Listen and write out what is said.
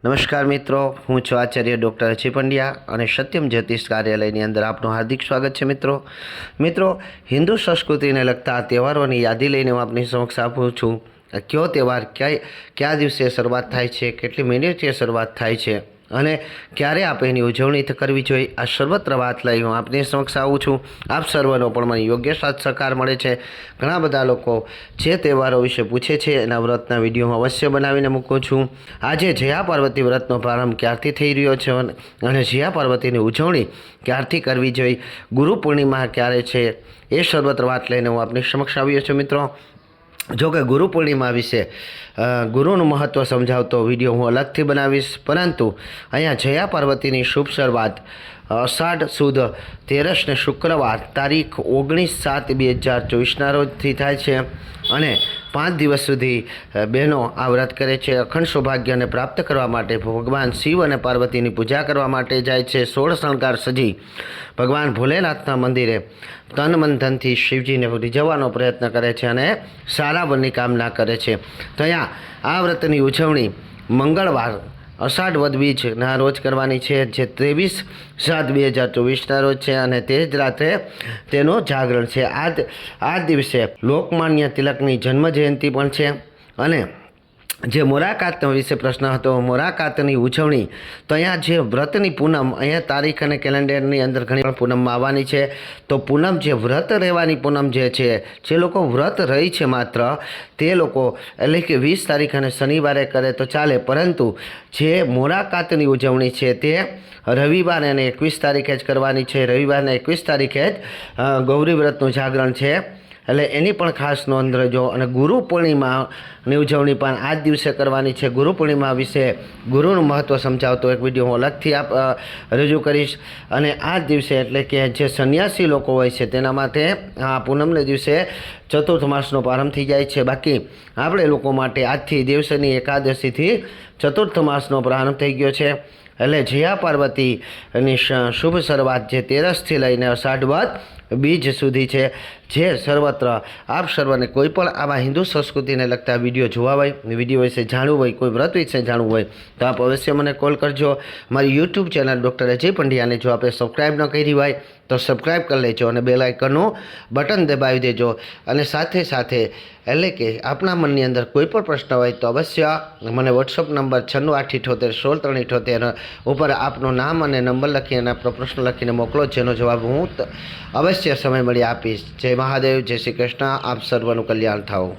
નમસ્કાર મિત્રો, હું છું આચાર્ય ડૉક્ટર અજય પંડ્યા અને સત્યમ જ્યોતિષ કાર્યાલયની અંદર આપનું હાર્દિક સ્વાગત છે. મિત્રો હિન્દુ સંસ્કૃતિને લગતા તહેવારોની યાદી લઈને હું આપની સમક્ષ આપું છું. કયો તહેવાર કયા દિવસે શરૂઆત થાય છે, કેટલી મિનિટે શરૂઆત થાય છે અને ક્યારે આપણે એની ઉજવણી કરવી જોઈએ, આ સર્વત્ર વાત લઈ હું આપની સમક્ષ આવું છું. આપ સર્વનો પણ મને યોગ્ય સાથ સહકાર મળે છે. ઘણા બધા લોકો જે તહેવારો વિશે પૂછે છે એના વ્રતના વિડીયો હું અવશ્ય બનાવીને મૂકું છું. આજે જયા પાર્વતી વ્રતનો પ્રારંભ ક્યારથી થઈ રહ્યો છે અને જયા પાર્વતીની ઉજવણી ક્યારથી કરવી જોઈએ, ગુરુ પૂર્ણિમા ક્યારે છે, એ સર્વત્ર વાત લઈને હું આપની સમક્ષ આવ્યો છું. મિત્રો, જો કે ગુરુ પૂર્ણિમા વિશે ગુરુનું મહત્ત્વ સમજાવતો વિડીયો હું અલગથી બનાવીશ, પરંતુ અહીંયા જયા પાર્વતીની શુભ શરૂઆત અષાઢ સુદ 13 શુક્રવાર તારીખ 19/7/2024ના રોજથી થાય છે અને 5 દિવસ સુધી બહેનો આ વ્રત કરે છે. અખંડ સૌભાગ્યને પ્રાપ્ત કરવા માટે ભગવાન શિવ અને પાર્વતીની પૂજા કરવા માટે જાય છે. 16 શણગાર સજી ભગવાન ભોલેનાથના મંદિરે તન મન ધનથી શિવજીને રીઝવવાનો પ્રયત્ન કરે છે અને સારા વરની કામના કરે છે. તો અહીંયા આ વ્રતની ઉજવણી મંગળવાર અષાઢ વદ બીજના રોજ કરવાની છે, જે 23/7/2024ના રોજ છે અને તે જ રાત્રે તેનું જાગરણ છે. આ દિવસે લોકમાન્ય તિલકની જન્મજયંતિ પણ છે. અને જે મોરાકાત વિશે પ્રશ્ન હતો, મોરાકાતની ઉજવણી, તો અહીંયા જે વ્રતની પૂનમ, અહીંયા તારીખ અને કેલેન્ડરની અંદર ઘણી પણ પૂનમમાં આવવાની છે. તો પૂનમ, જે વ્રત રહેવાની પૂનમ જે છે, જે લોકો વ્રત રહી છે માત્ર તે લોકો, એટલે કે 20 તારીખ અને શનિવારે કરે તો ચાલે, પરંતુ જે મોરાકાતની ઉજવણી છે તે રવિવારે અને 21 તારીખે જ કરવાની છે. રવિવારને 21 તારીખે જ ગૌરી વ્રતનું જાગરણ છે, એટલે એની પણ ખાસ નોંધ રહેજો. અને ગુરુ પૂર્ણિમાની ઉજવણી પણ આ જ દિવસે કરવાની છે. ગુરુ પૂર્ણિમા વિશે ગુરુનું મહત્ત્વ સમજાવતો એક વિડીયો હું અલગથી રજૂ કરીશ. અને આ જ દિવસે, એટલે કે જે સંન્યાસી લોકો હોય છે તેના માટે આ પૂનમને દિવસે ચતુર્થ માસનો પ્રારંભ થઈ જાય છે. બાકી આપણે લોકો માટે આજથી દેવશની એકાદશીથી ચતુર્થ માસનો પ્રારંભ થઈ ગયો છે. એટલે જયા પાર્વતીની શુભ શરૂઆત જે 13થી લઈને અષાઢ વદ બીજ સુધી છે. જે સર્વત્ર આપ સર્વને કોઈ પણ આવા હિન્દુ સંસ્કૃતિને લગતા વિડીયો જોવા હોય, વિડીયો વિશે જાણવું હોય, કોઈ વ્રત વિશે જાણવું હોય તો આપ અવશ્ય મને કોલ કરજો. મારી યુટ્યુબ ચેનલ ડૉક્ટર અજય પંડ્યાને જો આપણે સબસ્ક્રાઈબ ન કરી હોય તો સબસ્ક્રાઈબ કરી લેજો અને બેલ આઇકનનું બટન દબાવી દેજો. અને સાથે સાથે, એટલે કે આપણા મનની અંદર કોઈ પણ પ્રશ્ન હોય તો અવશ્ય મને વોટ્સઅપ નંબર 967816 ઉપર આપનું નામ અને નંબર લખી અને આપણો પ્રશ્ન લખીને મોકલો, જેનો જવાબ હું અવશ્ય સમય મળી આપીશ. જય મહાદેવ, જય શ્રી કૃષ્ણ. આપ સર્વનું કલ્યાણ થાઓ.